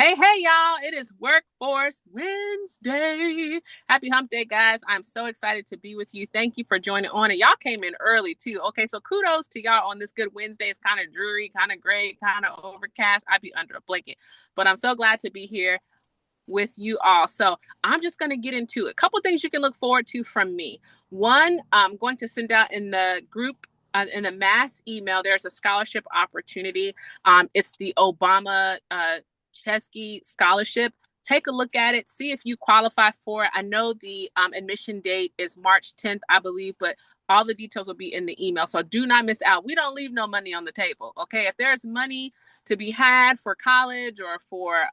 Hey, y'all. It is Workforce Wednesday. Happy hump day, guys. I'm so excited to be with you. Thank you for joining on. And y'all came in early, too. Okay, so kudos to y'all on this good Wednesday. It's kind of dreary, kind of gray, kind of overcast. I'd be under a blanket, but I'm so glad to be here with you all. So I'm just going to get into it. A couple things you can look forward to from me. One, I'm going to send out in the group in the mass email, there's a scholarship opportunity. It's the Obama Chesky Scholarship. Take a look at it, see if you qualify for it. I know the admission date is March 10th, I believe, but all the details will be in the email. So do not miss out. We don't leave no money on the table. Okay. If there's money to be had for college or for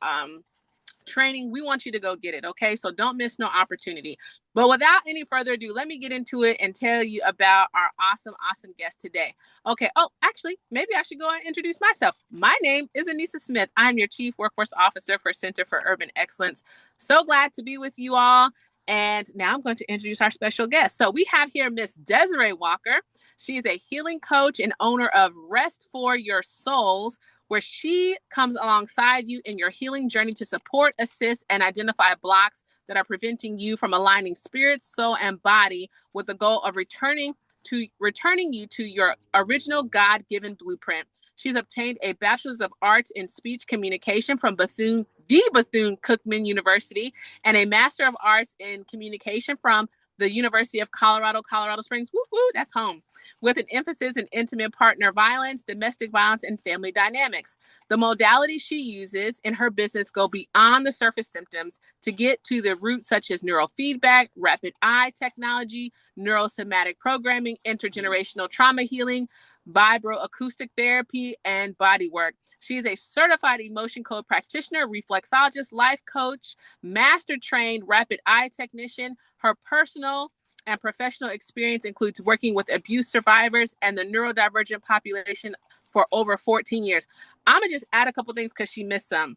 training, we want you to go get it. Okay. So don't miss no opportunity. But without any further ado, let me get into it and tell you about our awesome guest today. Okay. Oh, actually, maybe I should go and introduce myself. My name is Anissa Smith. I'm your Chief Workforce Officer for Center for Urban Excellence. So glad to be with you all. And now I'm going to introduce our special guest. So we have here Miss Desarae Walker. She is a healing coach and owner of Rest for Your Souls, where she comes alongside you in your healing journey to support, assist, and identify blocks that are preventing you from aligning spirit, soul, and body with the goal of returning you to your original God-given blueprint. She's obtained a Bachelor of Arts in Speech Communication from the Bethune Cookman University, and a Master of Arts in Communication from the University of Colorado Springs. Woo woo, that's home. With an emphasis in intimate partner violence, domestic violence, and family dynamics. The modalities she uses in her business go beyond the surface symptoms to get to the roots, such as neurofeedback, rapid eye technology, neurosomatic programming, intergenerational trauma healing, vibroacoustic therapy, and body work. She is a certified emotion code practitioner, reflexologist, life coach, master trained rapid eye technician. Her personal and professional experience includes working with abuse survivors and the neurodivergent population for over 14 years. I'm gonna just add a couple things because she missed some.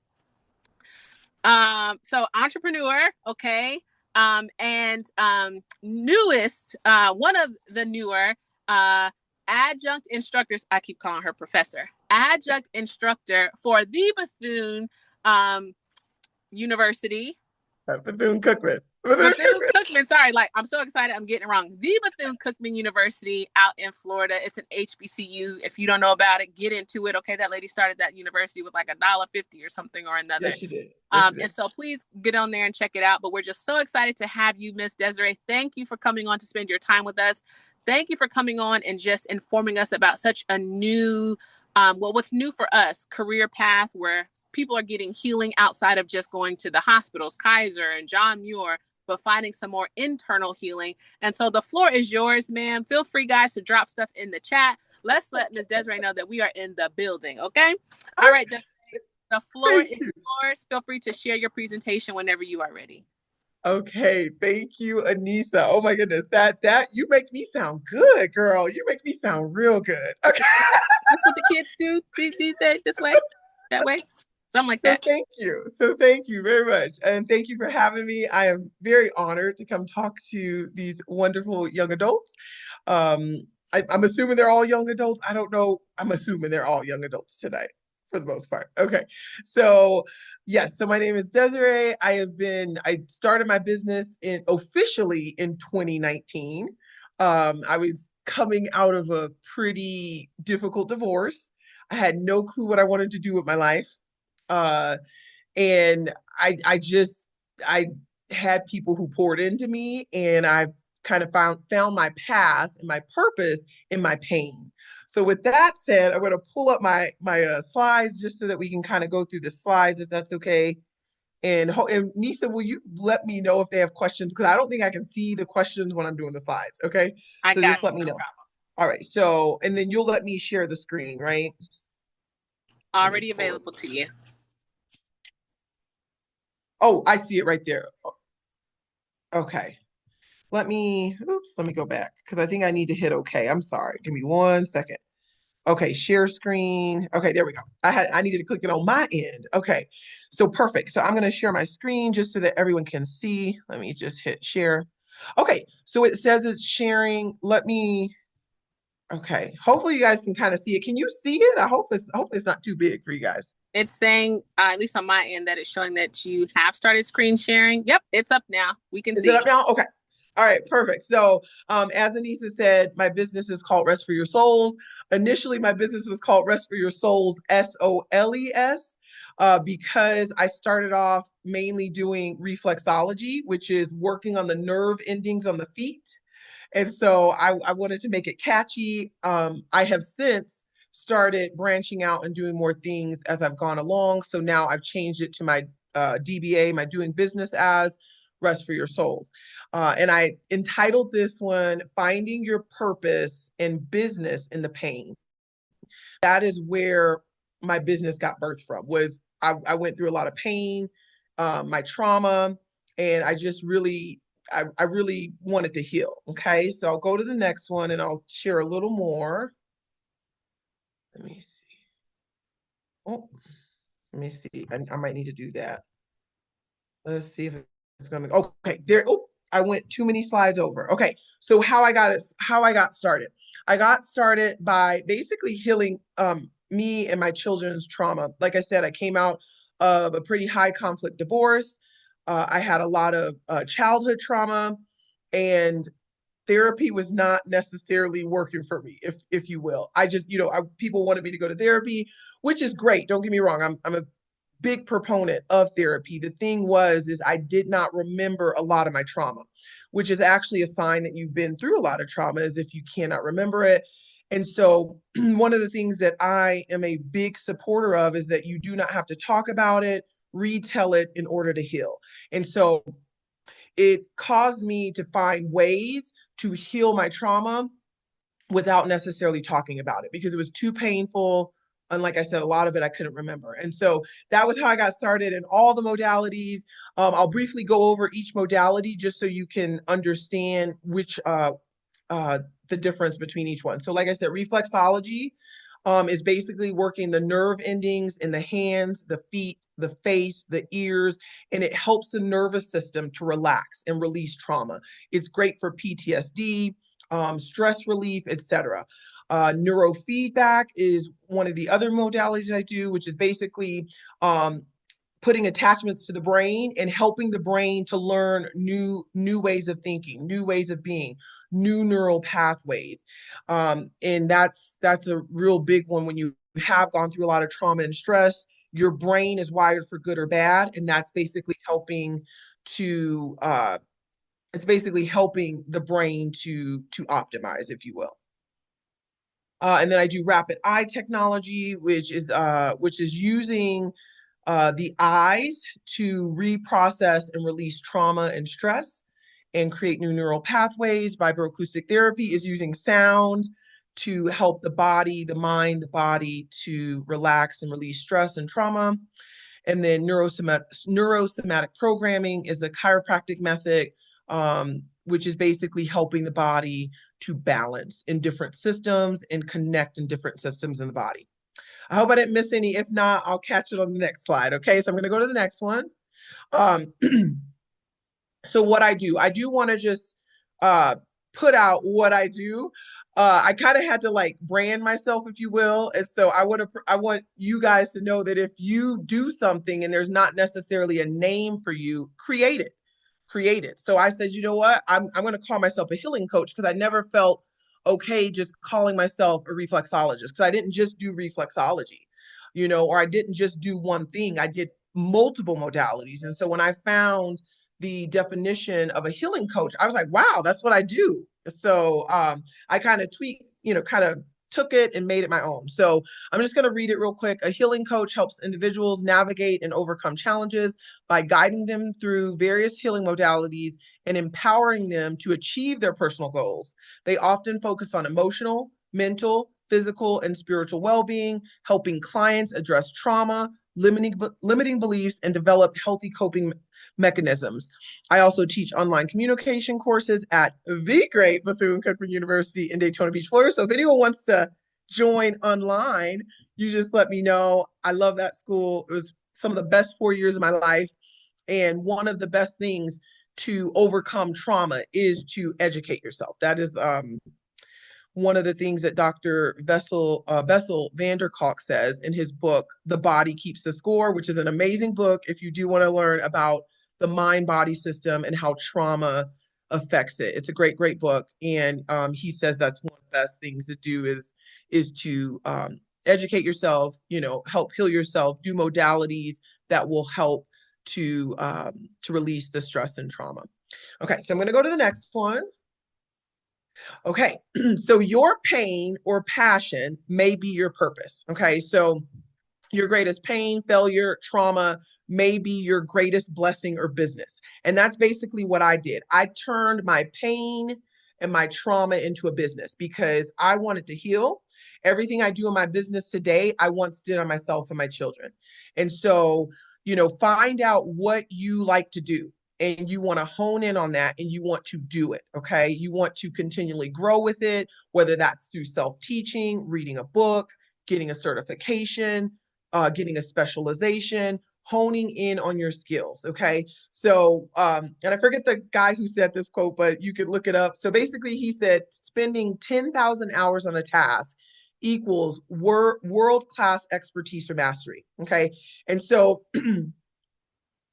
So entrepreneur, okay, and newest, one of the newer adjunct instructors. I keep calling her professor. Adjunct instructor for the Bethune University. Bethune Cookman. Bethune Cookman, sorry, like I'm so excited, I'm getting it wrong. The Bethune Cookman University out in Florida. It's an HBCU. If you don't know about it, get into it. Okay, that lady started that university with like $1.50 or something or another. Yes, she did. Yes, she And did. so please get on there and check it out. But we're just so excited to have you, Miss Desarae. Thank you for coming on to spend your time with us. Thank you for coming on and just informing us about such a new, what's new for us, career path where people are getting healing outside of just going to the hospitals, Kaiser and John Muir, but finding some more internal healing. And so the floor is yours, ma'am. Feel free, guys, to drop stuff in the chat. Let's let Ms. Desarae know that we are in the building, okay? All right, Desarae, the floor Thank is you. yours. Feel free to share your presentation whenever you are ready. Okay, thank you, Anissa. Oh my goodness, that you make me sound good, girl. You make me sound real good. Okay. That's what the kids do these days, this way, that way, something like So that. thank you. So thank you very much. And thank you for having me. I am very honored to come talk to these wonderful young adults. I'm assuming they're all young adults. I don't know. I'm assuming they're all young adults tonight for the most part. Okay. So yes, so my name is Desarae. I started my business in officially in 2019. I was coming out of a pretty difficult divorce. I had no clue what I wanted to do with my life. Uh, and I had people who poured into me, and I kind of found my path and my purpose in my pain. So with that said, I'm going to pull up my slides just so that we can kind of go through the slides if that's okay. And Nisa, will you let me know if they have questions? Because I don't think I can see the questions when I'm doing the slides. Okay, I so just got let you, me no know. problem. All right. So and then you'll let me share the screen, right? Let me Already pull it. available to you. Oh, I see it right there. Okay. Let me go back because I think I need to hit okay. I'm sorry. Give me 1 second. Okay, share screen. Okay, there we go. I needed to click it on my end. Okay, so perfect. So I'm going to share my screen just so that everyone can see. Let me just hit share. Okay, so it says it's sharing. Let me Okay. Hopefully you guys can kind of see it. Can you see it? I hope it's not too big for you guys. It's saying, at least on my end, that it's showing that you have started screen sharing. Yep, it's up now. We can Is it see. up now? Okay. All right, perfect. So, as Anissa said, my business is called Rest for Your Souls. Initially, my business was called Rest for Your Souls, SOLES, because I started off mainly doing reflexology, which is working on the nerve endings on the feet. And so I wanted to make it catchy. I have since started branching out and doing more things as I've gone along. So now I've changed it to my DBA, my doing business as Rest for Your Souls. And I entitled this one Finding Your Purpose and Business in the Pain. That is where my business got birthed from, was I went through a lot of pain, my trauma, and I really wanted to heal. Okay, so I'll go to the next one and I'll share a little more. Let me see. Oh, let me see. I might need to do that. Let's see if it's gonna. Okay, there. Oh, I went too many slides over. Okay, so how I got started. I got started by basically healing me and my children's trauma. Like I said, I came out of a pretty high conflict divorce. I had a lot of childhood trauma, and therapy was not necessarily working for me, if you will. I just, people wanted me to go to therapy, which is great. Don't get me wrong. I'm a big proponent of therapy. The thing was, is I did not remember a lot of my trauma, which is actually a sign that you've been through a lot of trauma, is if you cannot remember it. And so one of the things that I am a big supporter of is that you do not have to talk about it, retell it in order to heal. And so it caused me to find ways to heal my trauma without necessarily talking about it, because it was too painful. And like I said, a lot of it I couldn't remember. And so that was how I got started in all the modalities. I'll briefly go over each modality just so you can understand uh, the difference between each one. So like I said, reflexology is basically working the nerve endings in the hands, the feet, the face, the ears, and it helps the nervous system to relax and release trauma. It's great for PTSD, stress relief, etc. Neurofeedback is one of the other modalities I do, which is basically putting attachments to the brain and helping the brain to learn new ways of thinking, new ways of being, new neural pathways. And that's a real big one. When you have gone through a lot of trauma and stress, your brain is wired for good or bad, and that's basically helping to it's basically helping the brain to optimize, if you will. And then I do rapid eye technology, which is using the eyes to reprocess and release trauma and stress and create new neural pathways. Vibroacoustic therapy is using sound to help the body, the mind, the body to relax and release stress and trauma. And then neurosomatic programming is a chiropractic method, which is basically helping the body to balance in different systems and connect in different systems in the body. I hope I didn't miss any. If not, I'll catch it on the next slide. Okay, so I'm going to go to the next one. Um, so what I do want to just uh, put out what I do. I kind of had to like brand myself, if you will, and so I want you guys to know that if you do something and there's not necessarily a name for you, create it. So I said, you know what? I'm going to call myself a healing coach, because I never felt okay just calling myself a reflexologist, because I didn't just do reflexology, or I didn't just do one thing. I did multiple modalities. And so when I found the definition of a healing coach, I was like, wow, that's what I do. So I kind of kind of took it and made it my own. So I'm just going to read it real quick. A healing coach helps individuals navigate and overcome challenges by guiding them through various healing modalities and empowering them to achieve their personal goals. They often focus on emotional, mental, physical, and spiritual well-being, helping clients address trauma, limiting beliefs, and develop healthy coping mechanisms. I also teach online communication courses at the great Bethune Cookman University in Daytona Beach, Florida. So if anyone wants to join online, you just let me know. I love that school. It was some of the best 4 years of my life. And one of the best things to overcome trauma is to educate yourself. That is one of the things that Dr. Bessel van der Kolk says in his book, The Body Keeps the Score, which is an amazing book if you do want to learn about the mind-body system and how trauma affects it. It's a great, great book. And he says that's one of the best things to do is to educate yourself, help heal yourself, do modalities that will help to release the stress and trauma. Okay, so I'm going to go to the next one. Okay, so your pain or passion may be your purpose. Okay, so your greatest pain, failure, trauma may be your greatest blessing or business. And that's basically what I did. I turned my pain and my trauma into a business because I wanted to heal. Everything I do in my business today, I once did on myself and my children. And so, find out what you like to do and you want to hone in on that and you want to do it. Okay. You want to continually grow with it, whether that's through self-teaching, reading a book, getting a certification, getting a specialization, honing in on your skills. Okay. So, and I forget the guy who said this quote, but you could look it up. So basically, he said spending 10,000 hours on a task equals world-class expertise or mastery. Okay. And so,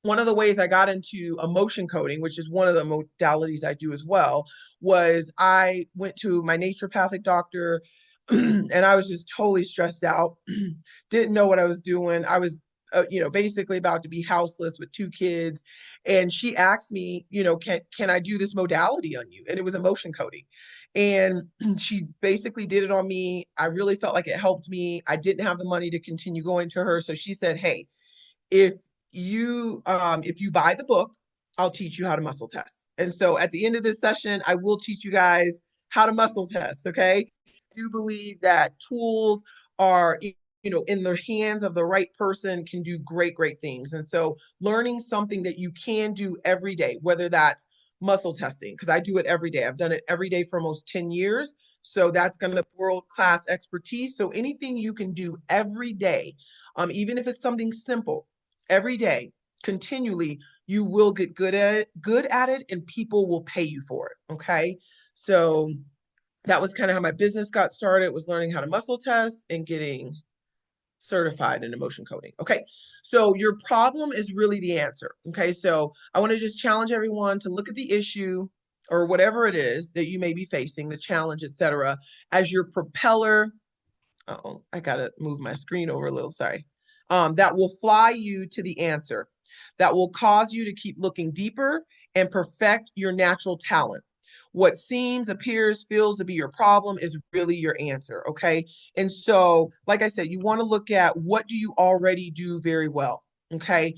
one of the ways I got into emotion coding, which is one of the modalities I do as well, was I went to my naturopathic doctor and I was just totally stressed out, didn't know what I was doing. I was, basically about to be houseless with two kids. And she asked me, can I do this modality on you? And it was emotion coding. And she basically did it on me. I really felt like it helped me. I didn't have the money to continue going to her. So she said, hey, if if you buy the book, I'll teach you how to muscle test. And so at the end of this session, I will teach you guys how to muscle test. Okay. I do believe that tools are, in the hands of the right person can do great, great things. And so learning something that you can do every day, whether that's muscle testing, because I do it every day. I've done it every day for almost 10 years. So that's going to be world-class expertise. So anything you can do every day, even if it's something simple, every day, continually, you will get good at it, and people will pay you for it. Okay. So that was kind of how my business got started, was learning how to muscle test and getting certified in emotion coding. Okay. So your problem is really the answer. Okay. So I want to just challenge everyone to look at the issue or whatever it is that you may be facing, the challenge, etc., as your propeller. Oh, I gotta move my screen over a little, sorry. That will fly you to the answer, that will cause you to keep looking deeper and perfect your natural talent. What seems, appears, feels to be your problem is really your answer, okay? And so, like I said, you want to look at what do you already do very well, okay?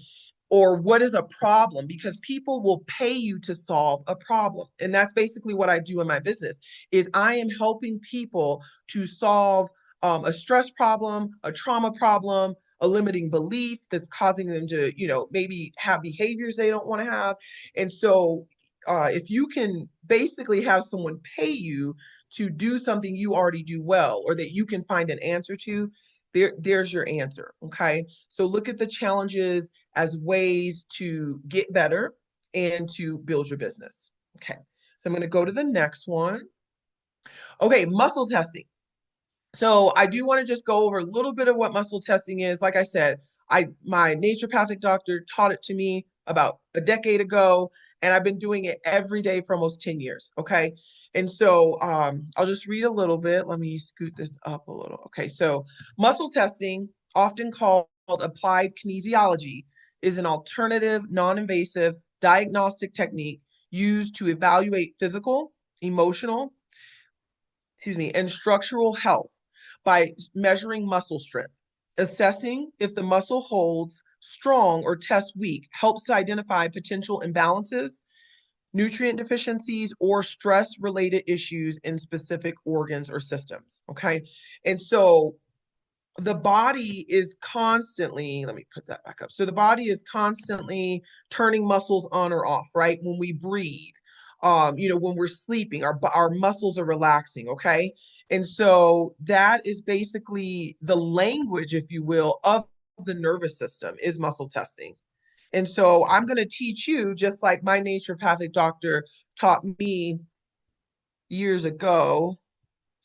Or what is a problem, because people will pay you to solve a problem. And that's basically what I do in my business is I am helping people to solve a stress problem, a trauma problem, a limiting belief that's causing them to, maybe have behaviors they don't want to have. And so if you can basically have someone pay you to do something you already do well, or that you can find an answer to, there's your answer. Okay. So look at the challenges as ways to get better and to build your business. Okay. So I'm going to go to the next one. Okay. Muscle testing. So I do want to just go over a little bit of what muscle testing is. Like I said, my naturopathic doctor taught it to me about a decade ago, and I've been doing it every day for almost 10 years. Okay. And so I'll just read a little bit. Let me scoot this up a little. Okay. So muscle testing, often called applied kinesiology, is an alternative, non-invasive diagnostic technique used to evaluate physical, emotional, and structural health by measuring muscle strength. Assessing if the muscle holds strong or tests weak helps to identify potential imbalances, nutrient deficiencies, or stress-related issues in specific organs or systems. Okay. And so the body is constantly, let me put that back up. So the body is constantly turning muscles on or off, right? When we breathe, when we're sleeping, our muscles are relaxing, okay? And so that is basically the language, if you will, of the nervous system is muscle testing. And so I'm going to teach you, just like my naturopathic doctor taught me years ago.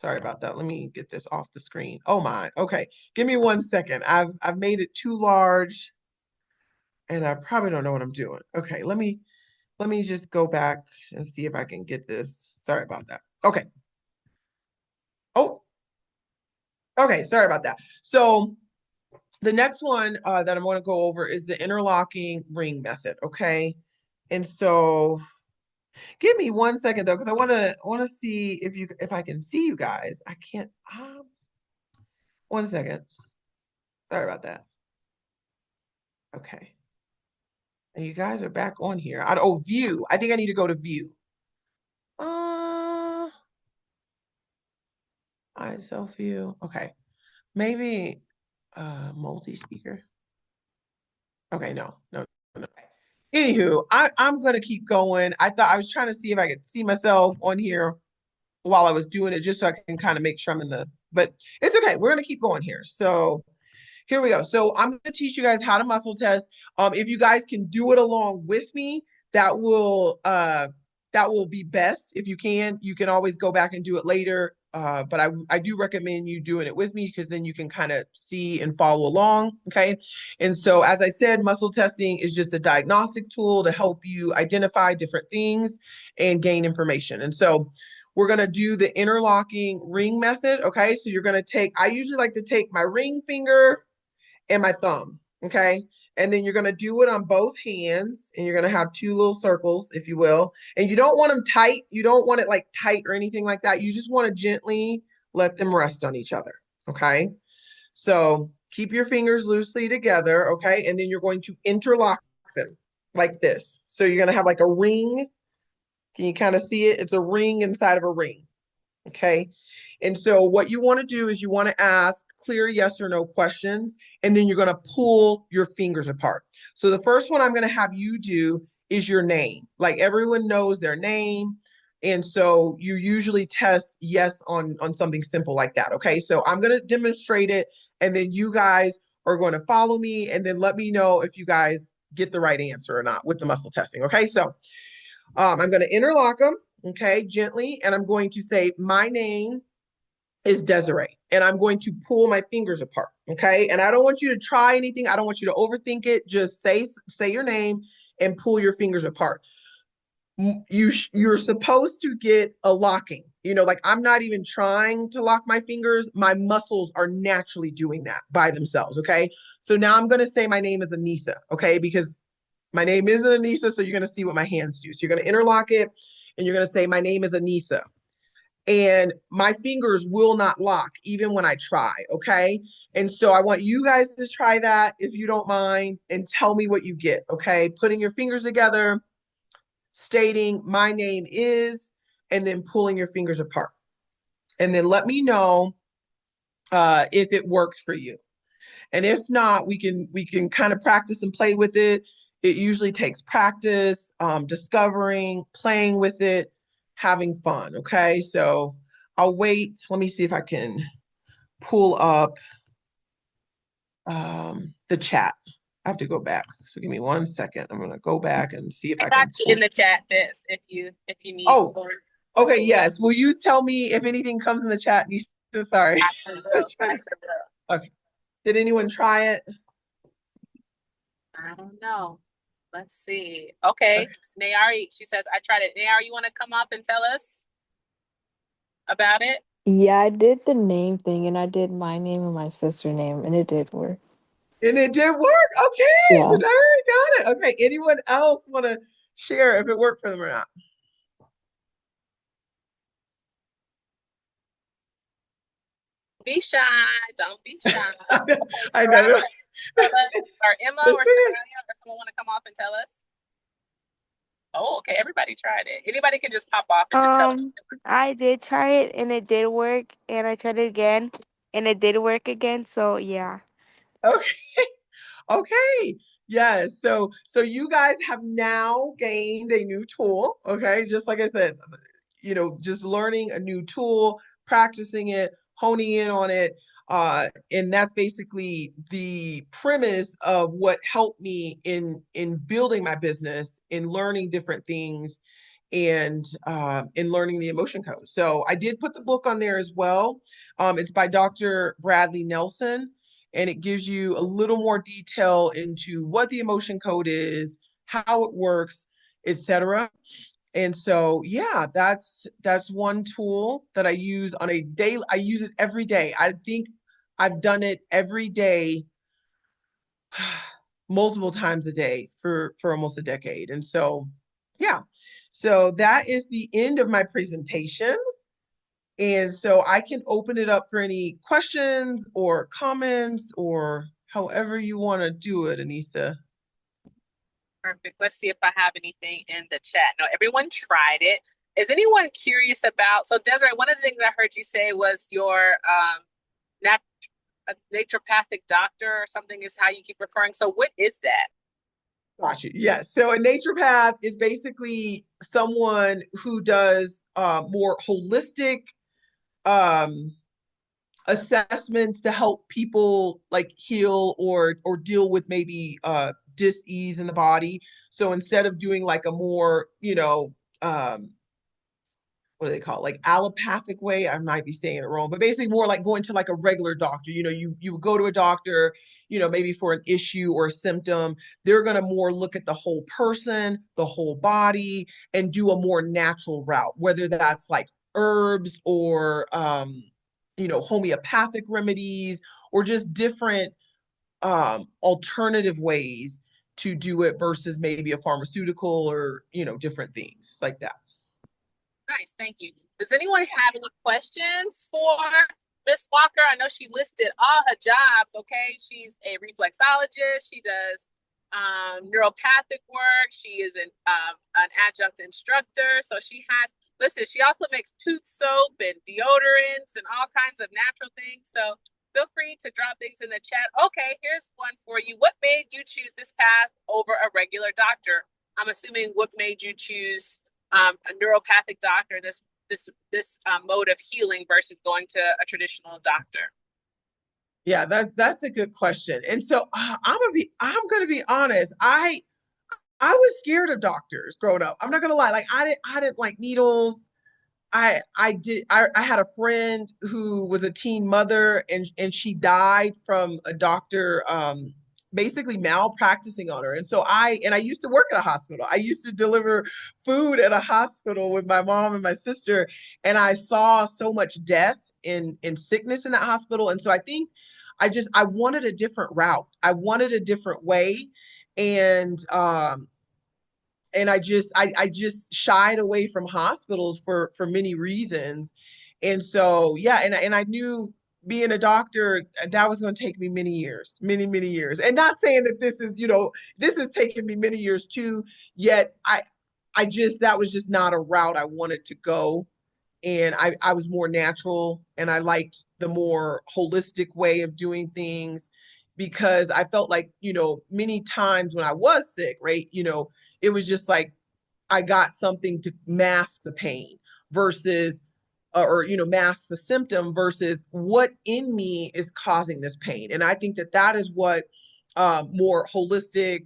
Sorry about that. Let me get this off the screen. Oh my. Okay. Give me 1 second. I've made it too large and I probably don't know what I'm doing. Okay, let me just go back and see if I can get this. Sorry about that. Okay. Oh, okay, sorry about that. So the next one that I'm going to go over is the interlocking ring method, okay? And so give me 1 second though, because I want to see if I can see you guys. I can't 1 second. Sorry about that. Okay. And you guys are back on here. Oh, view. I think I need to go to view. Uh, I self view. Okay. Maybe multi-speaker. Okay, no. Anywho, I'm gonna keep going. I thought I was trying to see if I could see myself on here while I was doing it, just so I can kind of make sure I'm in the, but it's okay. We're gonna keep going here. So here we go. So I'm going to teach you guys how to muscle test. If you guys can do it along with me, that will be best. If you can always go back and do it later. But I do recommend you doing it with me because then you can kind of see and follow along. Okay. And so, as I said, muscle testing is just a diagnostic tool to help you identify different things and gain information. And so, we're going to do the interlocking ring method. Okay. So, you're going to I usually like to take my ring finger and my thumb, okay? And then you're going to do it on both hands, and you're going to have two little circles, if you will. And you don't want them tight. You don't want it like tight or anything like that. You just want to gently let them rest on each other, okay? So keep your fingers loosely together, okay? And then you're going to interlock them like this. So you're going to have like a ring. Can you kind of see it? It's a ring inside of a ring. Okay. And so what you want to do is you want to ask clear yes or no questions, and then you're going to pull your fingers apart. So the first one I'm going to have you do is your name. Like everyone knows their name. And so you usually test yes on something simple like that. Okay. So I'm going to demonstrate it, and then you guys are going to follow me and then let me know if you guys get the right answer or not with the muscle testing. Okay. So I'm going to interlock them, okay, gently, and I'm going to say, my name is Desarae, and I'm going to pull my fingers apart, okay? And I don't want you to try anything. I don't want you to overthink it. Just say your name and pull your fingers apart. You're supposed to get a locking. Like I'm not even trying to lock my fingers. My muscles are naturally doing that by themselves, okay? So now I'm going to say my name is Anissa, okay? Because my name is Anissa, so you're going to see what my hands do. So you're going to interlock it, and you're going to say, my name is Anissa. And my fingers will not lock even when I try, okay? And so I want you guys to try that if you don't mind and tell me what you get, okay? Putting your fingers together, stating my name is, and then pulling your fingers apart. And then let me know if it worked for you. And if not, we can kind of practice and play with it. It usually takes practice, discovering, playing with it, having fun. Okay, so I'll wait. Let me see if I can pull up the chat. I have to go back. So give me 1 second. I'm gonna go back and see if I I got can you pull. in the chat, Des, if you need Oh, more. okay, yes. Will you tell me if anything comes in the chat? You sorry. I sure will. I sure will. Okay. Did anyone try it? I don't know. Let's see. Okay. Okay. Nayari, she says, I tried it. Nayari, you want to come up and tell us about it? Yeah, I did the name thing and I did my name and my sister's name and it did work. And it did work. Okay, so Yeah. now I got it. Okay, anyone else want to share if it worked for them or not? Be shy. Don't be shy. I know. Okay, I know. Soraya, tell us, or Emma or Soraya, or someone want to come off and tell us? Oh, okay. Everybody tried it. Anybody can just pop off and just tell us. I did try it and it did work and I tried it again and it did work again. So yeah. Okay. Okay. Yes. So you guys have now gained a new tool. Okay. Just like I said, just learning a new tool, practicing it, honing in on it. And that's basically the premise of what helped me in building my business, in learning different things, and in learning the emotion code. So I did put the book on there as well. It's by Dr. Bradley Nelson, and it gives you a little more detail into what the emotion code is, how it works, etc. And so, yeah, that's one tool that I use on a daily. I use it every day. I think I've done it every day, multiple times a day for almost a decade. And so, yeah. So that is the end of my presentation. And so I can open it up for any questions or comments or however you want to do it, Anissa. Perfect. Let's see if I have anything in the chat. No, everyone tried it. Is anyone curious about, so Desiree, one of the things I heard you say was your nat a naturopathic doctor or something is how you keep referring. So what is that? Got you. Yes. So a naturopath is basically someone who does more holistic um, assessments to help people like heal or deal with maybe dis-ease in the body. So instead of doing like a more, what do they call it? Like allopathic way. I might be saying it wrong, but basically more like going to like a regular doctor. You would go to a doctor, maybe for an issue or a symptom. They're going to more look at the whole person, the whole body, and do a more natural route, whether that's like herbs or homeopathic remedies or just different alternative ways to do it versus maybe a pharmaceutical or different things like that. Nice, thank you. Does anyone have any questions for Miss Walker? I know she listed all her jobs, okay? She's a reflexologist. She does neuropathic work. She is an adjunct instructor. So she has, listen, she also makes tooth soap and deodorants and all kinds of natural things. So feel free to drop things in the chat. Okay, here's one for you. What made you choose this path over a regular doctor? I'm assuming what made you choose a neuropathic doctor, this mode of healing versus going to a traditional doctor? Yeah, that's a good question. And so I'm gonna be honest. I was scared of doctors growing up. I'm not gonna lie. Like I didn't like needles. I had a friend who was a teen mother and she died from a doctor basically malpracticing on her. And so I used to work at a hospital. I used to deliver food at a hospital with my mom and my sister, and I saw so much death in sickness in that hospital. And so I think I wanted a different route. I wanted a different way. And I just shied away from hospitals for many reasons. And so yeah, and I knew being a doctor that was going to take me many years, many years. And not saying that this is taking me many years too, yet I just that was just not a route I wanted to go. And I was more natural and I liked the more holistic way of doing things because I felt like, many times when I was sick, right, it was just like I got something to mask the pain versus or mask the symptom versus what in me is causing this pain. And I think that is what more holistic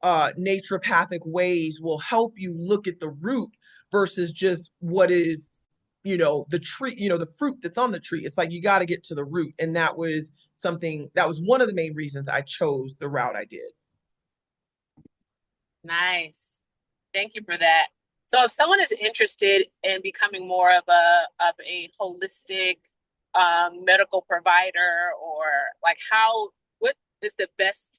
naturopathic ways will help you look at the root versus just what is the tree, the fruit that's on the tree. It's like you got to get to the root. And that was one of the main reasons I chose the route I did. Nice. Thank you for that. So if someone is interested in becoming more of a holistic medical provider, or like what is the best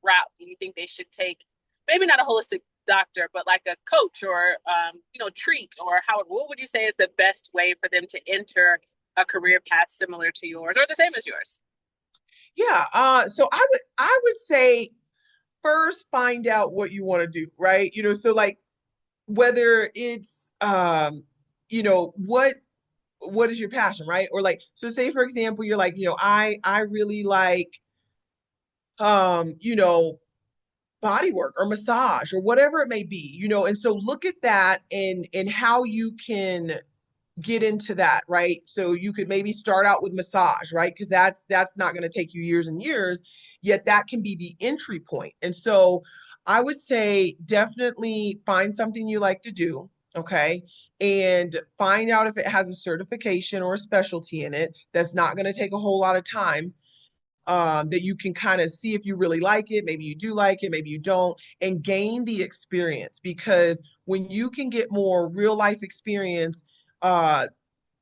route do you think they should take? Maybe not a holistic doctor, but like a coach or treat, or what would you say is the best way for them to enter a career path similar to yours or the same as yours? Yeah, so I would say first find out what you want to do, right? So like whether it's what is your passion, right? Or like, so say for example, you're like, I really like um, you know, body work or massage or whatever it may be, and so look at that and how you can get into that, right? So you could maybe start out with massage, right? Because that's not going to take you years and years, yet that can be the entry point. And so I would say definitely find something you like to do okay? And find out if it has a certification or a specialty in it. That's not going to take a whole lot of time. That you can kind of see if you really like it. Maybe you do like it, maybe you don't, and gain the experience. Because when you can get more real life experience, uh,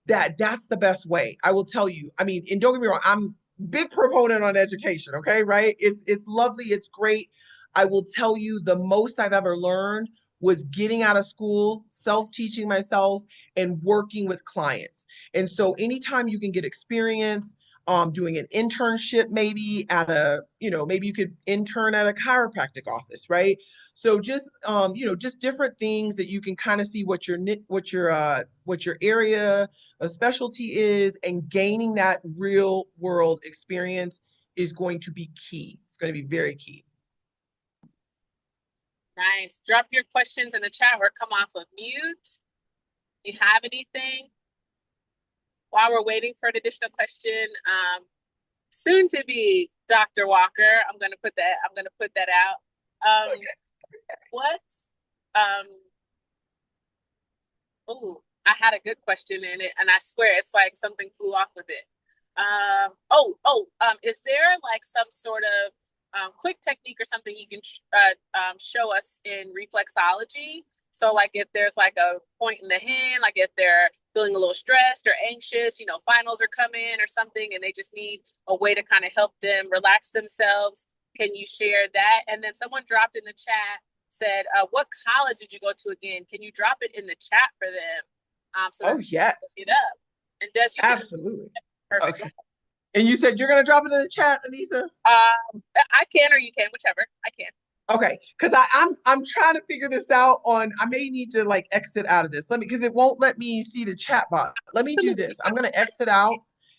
that's the best way. I will tell you. I mean, and don't get me wrong, I'm big proponent on education, okay? Right? It's lovely, it's great. I will tell you the most I've ever learned was getting out of school, self-teaching myself, and working with clients. And so anytime you can get experience, doing an internship maybe at a, maybe you could intern at a chiropractic office, right? So just just different things that you can kind of see what your area a specialty is, and gaining that real world experience is going to be key. It's going to be very key. Nice. Drop your questions in the chat or come off of mute. Do you have anything? While we're waiting for an additional question, soon to be Dr. Walker. I'm gonna put that out. Okay. What? Oh, I had a good question in it, and I swear it's like something flew off of it. Is there like some sort of quick technique or something you can show us in reflexology? So like if there's like a point in the hand, like if they're feeling a little stressed or anxious, finals are coming or something, and they just need a way to kind of help them relax themselves. Can you share that? And then someone dropped in the chat, said, what college did you go to again? Can you drop it in the chat for them? So Oh, yes. look it up. And Des, you can Absolutely. perfect. Okay. And you said you're going to drop it in the chat, Anissa? I can, or you can, whichever. I can. Okay, because I'm trying to figure this out on. I may need to like exit out of this. Because it won't let me see the chat box. Let me do this. I'm gonna exit out,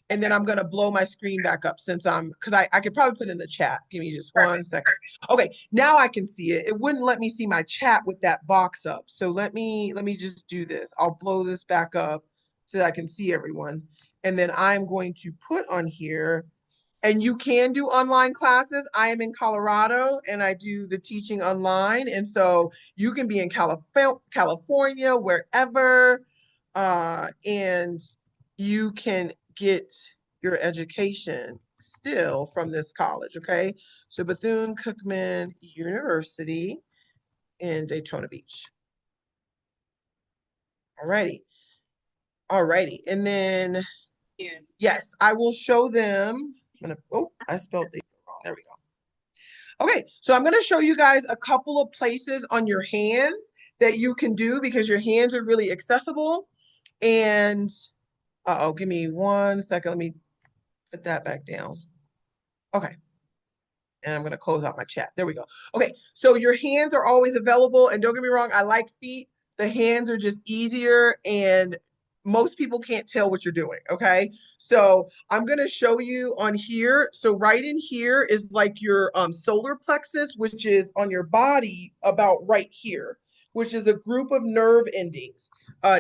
and then I'm gonna blow my screen back up because I could probably put in the chat. Give me just Perfect. 1 second. Okay, now I can see it. It wouldn't let me see my chat with that box up. So let me just do this. I'll blow this back up so that I can see everyone, and then I'm going to put on here. And you can do online classes. I am in Colorado and I do the teaching online. And so you can be in California, wherever, and you can get your education still from this college, okay? So Bethune Cookman University in Daytona Beach. Alrighty. Alrighty. And then, yes, I will show them. I spelled the wrong. There we go. Okay, so I'm going to show you guys a couple of places on your hands that you can do because your hands are really accessible. And give me 1 second. Let me put that back down. Okay. And I'm going to close out my chat. There we go. Okay, so your hands are always available. And don't get me wrong, I like feet. The hands are just easier, and most people can't tell what you're doing, okay? So I'm going to show you on here. So right in here is like your solar plexus, which is on your body about right here, which is a group of nerve endings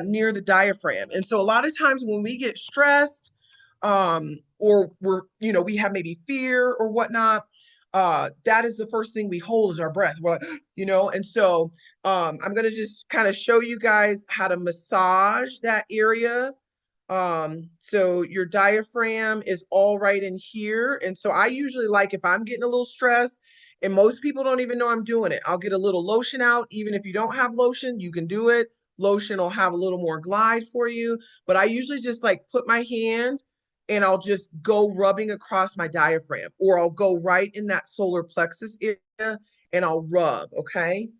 near the diaphragm. And so a lot of times when we get stressed, or we have maybe fear or whatnot, that is the first thing we hold is our breath. We're like, and so I'm going to just kind of show you guys how to massage that area. So your diaphragm is all right in here. And so I usually like if I'm getting a little stressed, and most people don't even know I'm doing it, I'll get a little lotion out. Even if you don't have lotion, you can do it. Lotion will have a little more glide for you. But I usually just like put my hand and I'll just go rubbing across my diaphragm, or I'll go right in that solar plexus area and I'll rub, okay?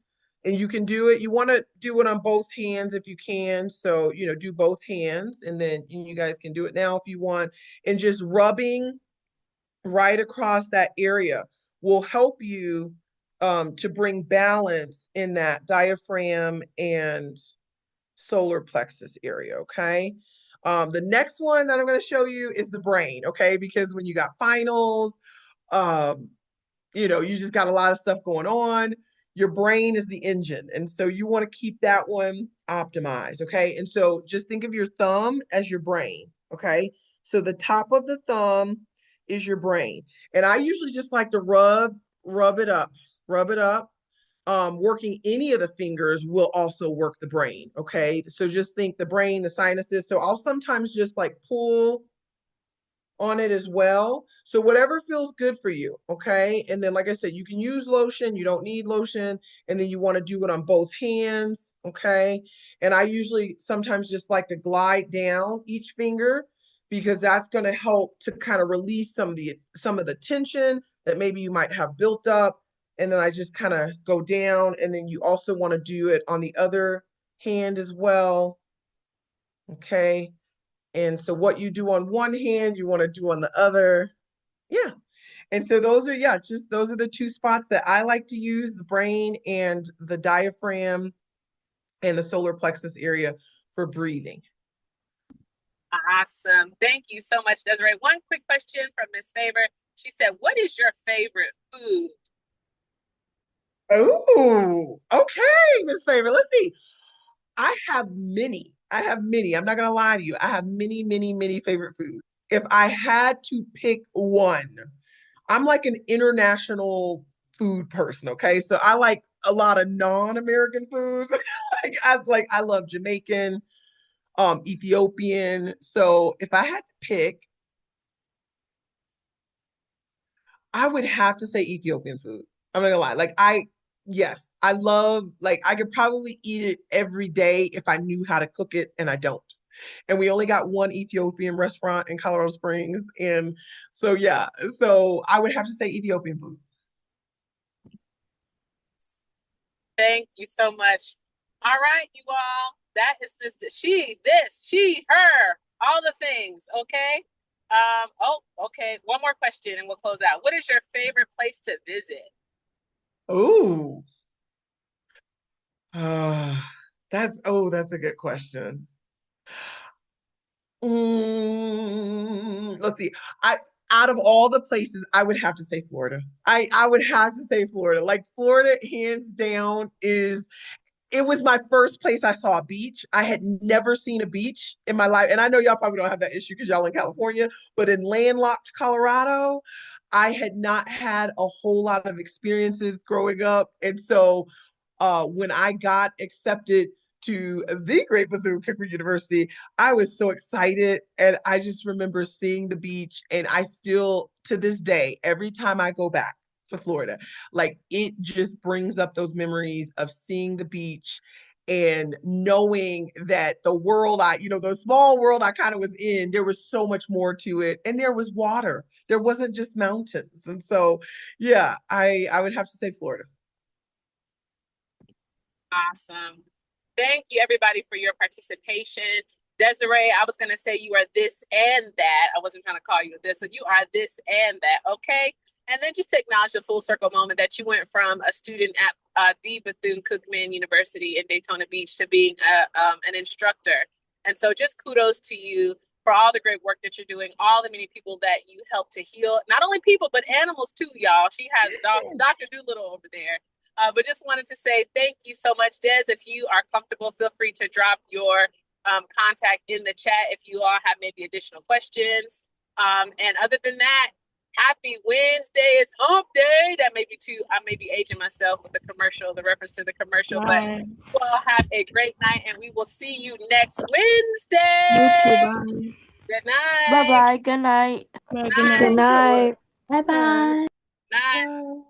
And you can do it. You want to do it on both hands if you can. So, do both hands, and then you guys can do it now if you want. And just rubbing right across that area will help you to bring balance in that diaphragm and solar plexus area, okay? The next one that I'm going to show you is the brain, okay? Because when you got finals, um, you just got a lot of stuff going on. Your brain is the engine. And so you want to keep that one optimized, okay? And so just think of your thumb as your brain, okay? So the top of the thumb is your brain. And I usually just like to rub it up, working any of the fingers will also work the brain. Okay. So just think the brain, the sinuses. So I'll sometimes just like pull on it as well. So whatever feels good for you, okay? And then like I said, you can use lotion, you don't need lotion, and then you want to do it on both hands, okay? And I usually sometimes just like to glide down each finger because that's going to help to kind of release some of the tension that maybe you might have built up. And then I just kind of go down, and then you also want to do it on the other hand as well. Okay. And so what you do on one hand, you want to do on the other. Yeah. And so those are, yeah, just those are the two spots that I like to use, the brain and the diaphragm and the solar plexus area for breathing. Awesome. Thank you so much, Desarae. One quick question from Miss Favor. She said, what is your favorite food? Oh, okay, Miss Favor. Let's see. I have many. I have many. I'm not gonna lie to you. I have many, many, many favorite foods. If I had to pick one, I'm like an international food person, okay? So I like a lot of non-American foods. I love Jamaican, Ethiopian. So if I had to pick, I would have to say Ethiopian food. I'm not gonna lie. Yes, I love, like, I could probably eat it every day if I knew how to cook it, and I don't. And we only got one Ethiopian restaurant in Colorado Springs. And so, yeah, so I would have to say Ethiopian food. Thank you so much. All right, you all. That is she, this, she, her, all the things. Okay. Okay. One more question and we'll close out. What is your favorite place to visit? Ooh. Uh, that's a good question. Let's see. I Out of all the places, I would have to say Florida. I would have to say Florida. Like Florida, hands down, is it was my first place I saw a beach. I had never seen a beach in my life. And I know y'all probably don't have that issue because y'all in California, but in landlocked Colorado, I had not had a whole lot of experiences growing up. And so when I got accepted to the great Bethune Cookman University, I was so excited. And I just remember seeing the beach. And I still, to this day, every time I go back to Florida, like it just brings up those memories of seeing the beach and knowing that the world the small world I kind of was in, there was so much more to it. And there was water. There wasn't just mountains. And so, yeah, I would have to say Florida. Awesome. Thank you, everybody, for your participation. Desarae, I was going to say you are this and that. I wasn't trying to call you this. So you are this and that. Okay. And then just to acknowledge the full circle moment that you went from a student at the Bethune Cookman University in Daytona Beach to being an instructor. And so just kudos to you for all the great work that you're doing, all the many people that you help to heal, not only people, but animals too, y'all. She has Dr. Doolittle over there. But just wanted to say thank you so much, Des. If you are comfortable, feel free to drop your contact in the chat if you all have maybe additional questions. And other than that, happy Wednesday. It's hump day. That may be too, I may be aging myself with the commercial, the reference to the commercial, Bye. but you all have a great night and we will see you next Wednesday. You too. Bye. Good night. Bye bye. Good night. Good Good night. night. Bye bye. Night. Bye.